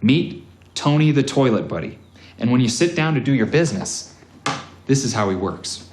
Meet Tony the Toilet Buddy. And when you sit down to do your business, this is how he works.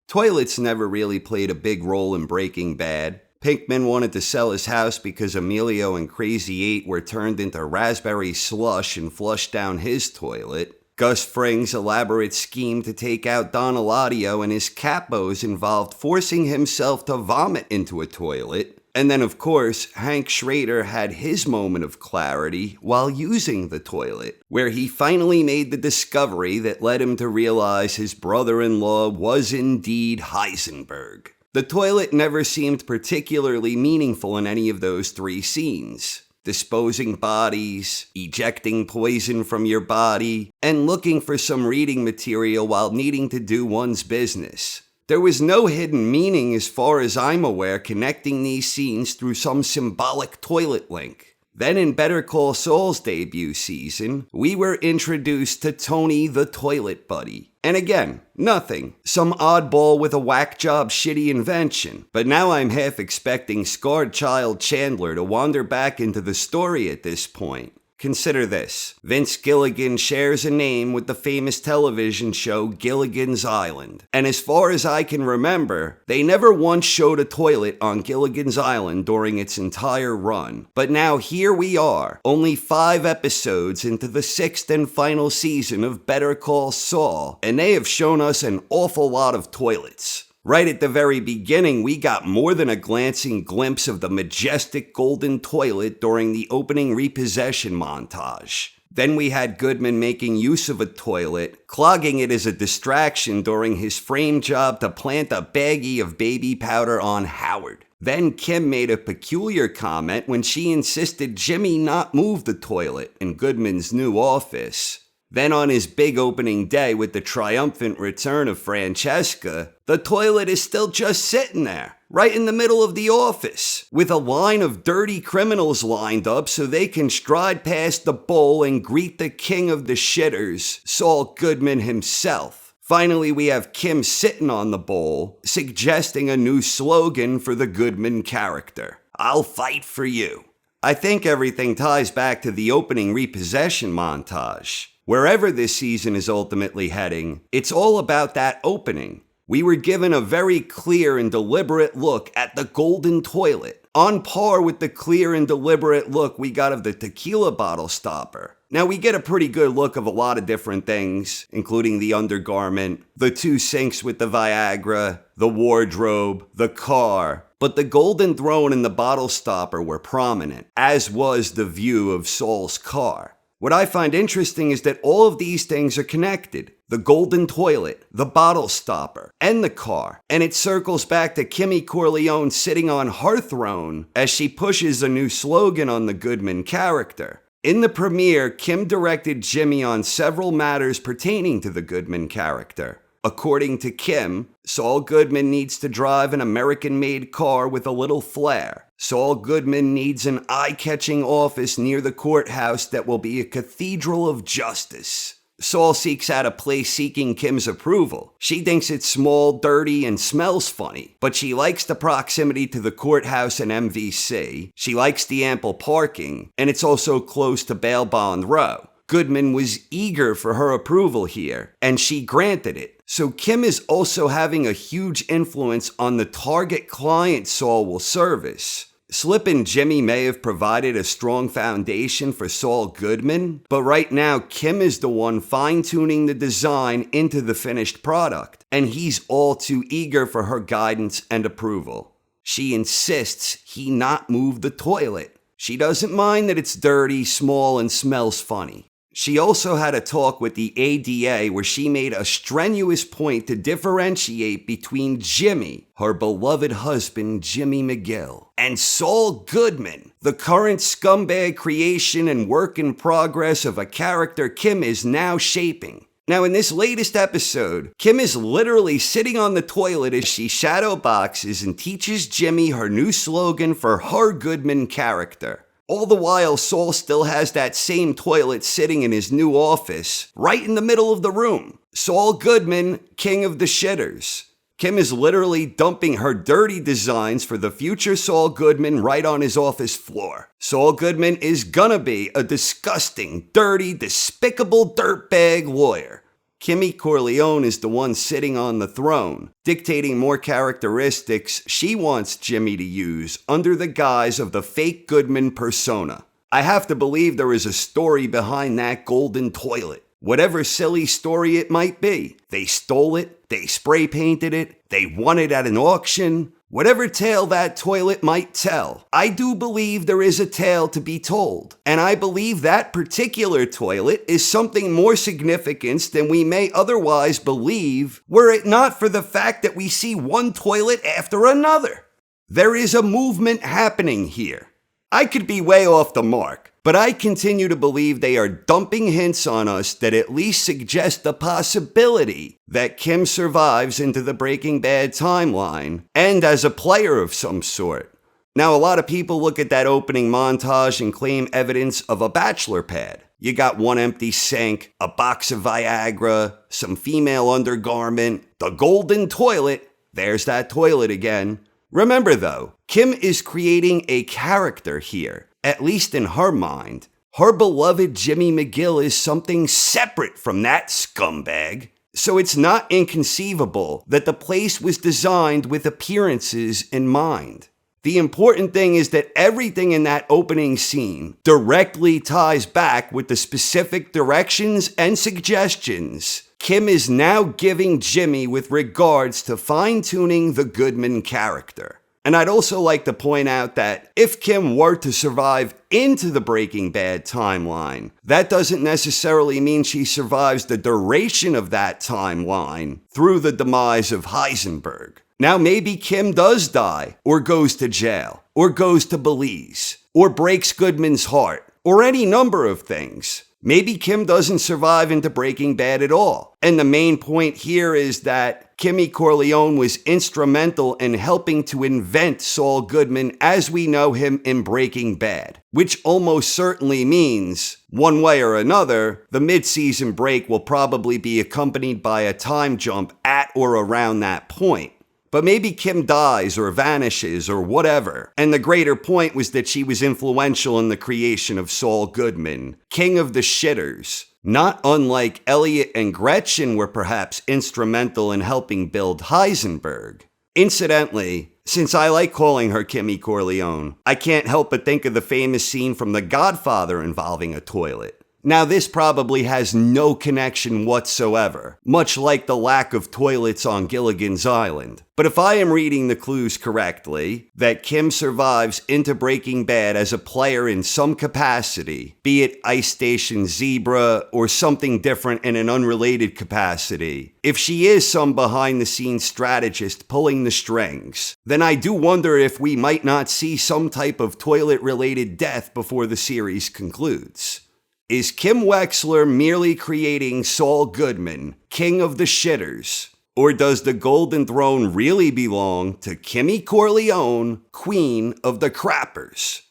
Toilets never really played a big role in Breaking Bad. Pinkman wanted to sell his house because Emilio and Crazy 8 were turned into raspberry slush and flushed down his toilet. Gus Fring's elaborate scheme to take out Don Eladio and his capos involved forcing himself to vomit into a toilet. And then, of course, Hank Schrader had his moment of clarity while using the toilet, where he finally made the discovery that led him to realize his brother-in-law was indeed Heisenberg. The toilet never seemed particularly meaningful in any of those three scenes. Disposing bodies, ejecting poison from your body, and looking for some reading material while needing to do one's business. There was no hidden meaning as far as I'm aware connecting these scenes through some symbolic toilet link. Then in Better Call Saul's debut season, we were introduced to Tony the Toilet Buddy. And again, nothing. Some oddball with a whack job shitty invention. But now I'm half expecting scarred child Chandler to wander back into the story at this point. Consider this. Vince Gilligan shares a name with the famous television show Gilligan's Island. And as far as I can remember, they never once showed a toilet on Gilligan's Island during its entire run. But now here we are, only 5 episodes into the 6th and final season of Better Call Saul, and they have shown us an awful lot of toilets. Right at the very beginning, we got more than a glancing glimpse of the majestic golden toilet during the opening repossession montage. Then we had Goodman making use of a toilet, clogging it as a distraction during his frame job to plant a baggie of baby powder on Howard. Then Kim made a peculiar comment when she insisted Jimmy not move the toilet in Goodman's new office. Then on his big opening day with the triumphant return of Francesca, the toilet is still just sitting there, right in the middle of the office, with a line of dirty criminals lined up so they can stride past the bowl and greet the king of the shitters, Saul Goodman himself. Finally, we have Kim sitting on the bowl, suggesting a new slogan for the Goodman character. I'll fight for you. I think everything ties back to the opening repossession montage. Wherever this season is ultimately heading, it's all about that opening. We were given a very clear and deliberate look at the golden toilet, on par with the clear and deliberate look we got of the tequila bottle stopper. Now we get a pretty good look of a lot of different things, including the undergarment, the 2 sinks with the Viagra, the wardrobe, the car, but the golden throne and the bottle stopper were prominent, as was the view of Saul's car. What I find interesting is that all of these things are connected. The golden toilet, the bottle stopper, and the car. And it circles back to Kimmy Corleone sitting on her throne as she pushes a new slogan on the Goodman character. In the premiere, Kim directed Jimmy on several matters pertaining to the Goodman character. According to Kim, Saul Goodman needs to drive an American-made car with a little flair. Saul Goodman needs an eye-catching office near the courthouse that will be a cathedral of justice. Saul seeks out a place seeking Kim's approval. She thinks it's small, dirty, and smells funny, but she likes the proximity to the courthouse and MVC. She likes the ample parking, and it's also close to bail bond row. Goodman was eager for her approval here, and she granted it. So Kim is also having a huge influence on the target client Saul will service. Slip and Jimmy may have provided a strong foundation for Saul Goodman, but right now Kim is the one fine-tuning the design into the finished product, and he's all too eager for her guidance and approval. She insists he not move the toilet. She doesn't mind that it's dirty, small, and smells funny. She also had a talk with the ADA where she made a strenuous point to differentiate between Jimmy, her beloved husband Jimmy McGill, and Saul Goodman, the current scumbag creation and work in progress of a character Kim is now shaping. Now in this latest episode, Kim is literally sitting on the toilet as she shadow boxes and teaches Jimmy her new slogan for her Goodman character. All the while, Saul still has that same toilet sitting in his new office, right in the middle of the room. Saul Goodman, king of the shitters. Kim is literally dumping her dirty designs for the future Saul Goodman right on his office floor. Saul Goodman is gonna be a disgusting, dirty, despicable dirtbag lawyer. Kimmy Corleone is the one sitting on the throne, dictating more characteristics she wants Jimmy to use under the guise of the fake Goodman persona. I have to believe there is a story behind that golden toilet. Whatever silly story it might be. They stole it, they spray painted it, they won it at an auction. Whatever tale that toilet might tell, I do believe there is a tale to be told. And I believe that particular toilet is something more significant than we may otherwise believe were it not for the fact that we see one toilet after another. There is a movement happening here. I could be way off the mark, but I continue to believe they are dumping hints on us that at least suggest the possibility that Kim survives into the Breaking Bad timeline and as a player of some sort. Now, a lot of people look at that opening montage and claim evidence of a bachelor pad. You got one empty sink, a box of Viagra, some female undergarment, the golden toilet. There's that toilet again. Remember though, Kim is creating a character here, at least in her mind. Her beloved Jimmy McGill is something separate from that scumbag. So it's not inconceivable that the place was designed with appearances in mind. The important thing is that everything in that opening scene directly ties back with the specific directions and suggestions Kim is now giving Jimmy with regards to fine-tuning the Goodman character. And I'd also like to point out that if Kim were to survive into the Breaking Bad timeline, that doesn't necessarily mean she survives the duration of that timeline through the demise of Heisenberg. Now maybe Kim does die, or goes to jail, or goes to Belize, or breaks Goodman's heart, or any number of things. Maybe Kim doesn't survive into Breaking Bad at all. And the main point here is that Kimmy Corleone was instrumental in helping to invent Saul Goodman as we know him in Breaking Bad, which almost certainly means, one way or another, the mid-season break will probably be accompanied by a time jump at or around that point. But maybe Kim dies or vanishes or whatever, and the greater point was that she was influential in the creation of Saul Goodman, king of the shitters. Not unlike Elliot and Gretchen were perhaps instrumental in helping build Heisenberg. Incidentally, since I like calling her Kimmy Corleone, I can't help but think of the famous scene from The Godfather involving a toilet. Now, this probably has no connection whatsoever, much like the lack of toilets on Gilligan's Island. But if I am reading the clues correctly, that Kim survives into Breaking Bad as a player in some capacity, be it Ice Station Zebra or something different in an unrelated capacity, if she is some behind-the-scenes strategist pulling the strings, then I do wonder if we might not see some type of toilet-related death before the series concludes. Is Kim Wexler merely creating Saul Goodman, king of the shitters? Or does the Golden Throne really belong to Kimmy Corleone, queen of the crappers?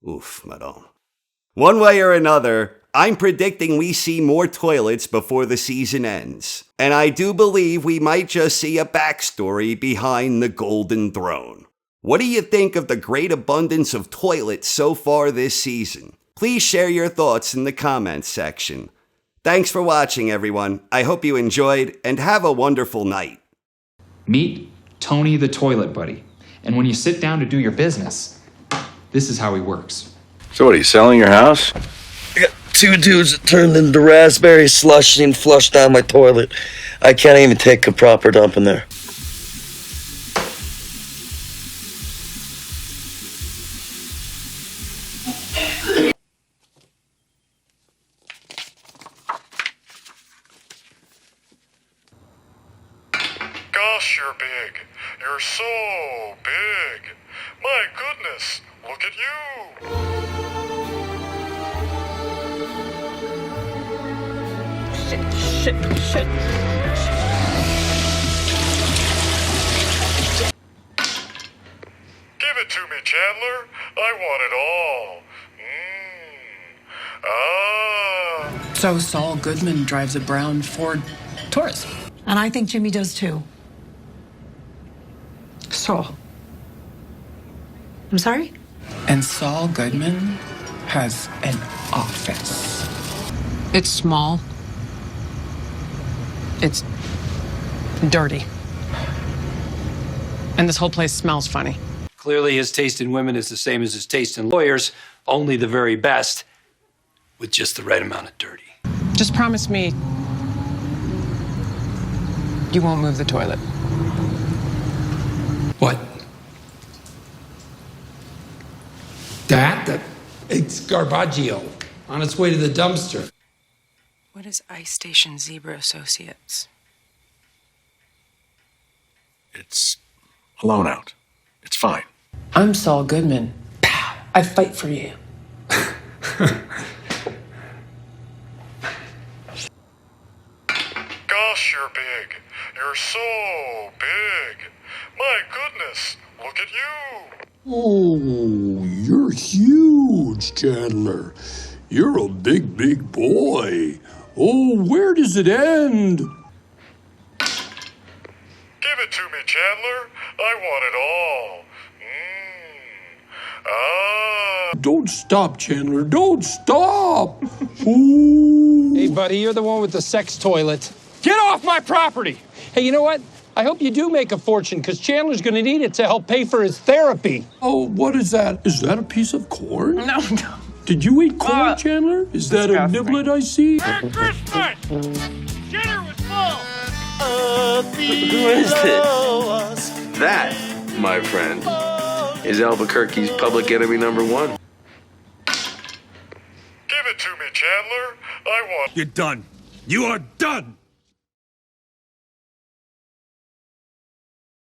Oof, madame. One way or another, I'm predicting we see more toilets before the season ends. And I do believe we might just see a backstory behind the Golden Throne. What do you think of the great abundance of toilets so far this season? Please share your thoughts in the comments section. Thanks for watching, everyone. I hope you enjoyed, and have a wonderful night. Meet Tony the Toilet Buddy. And when you sit down to do your business, this is how he works. So what, are you selling your house? I got two dudes that turned into raspberry slush and flushed down my toilet. I can't even take a proper dump in there. Gosh, you're big. You're so big. My goodness, look at you. Shit. Give it to me, Chandler. I want it all. So Saul Goodman drives a brown Ford Taurus. And I think Jimmy does too. Saul. I'm sorry? And Saul Goodman has an office. It's small. It's dirty. And this whole place smells funny. Clearly, his taste in women is the same as his taste in lawyers, only the very best, with just the right amount of dirty. Just promise me you won't move the toilet. What? That? It's Garbaggio on its way to the dumpster. What is Ice Station Zebra Associates? It's a loan out. It's fine. I'm Saul Goodman. Pow! I fight for you. Gosh, you're big. You're so big. My goodness, look at you. Oh, you're huge, Chandler. You're a big, big boy. Oh, where does it end? Give it to me, Chandler. I want it all. Don't stop, Chandler. Don't stop. Ooh. Hey, buddy, you're the one with the sex toilet. Get off my property! Hey, you know what? I hope you do make a fortune, because Chandler's going to need it to help pay for his therapy. Oh, what is that? Is that a piece of corn? No. Did you eat corn, Chandler? Is that a disgusting. niblet I see? Merry Christmas! Dinner was full! Who is this? That, my friend, is Albuquerque's public enemy number one. Give it to me, Chandler. I want... You're done. You are done.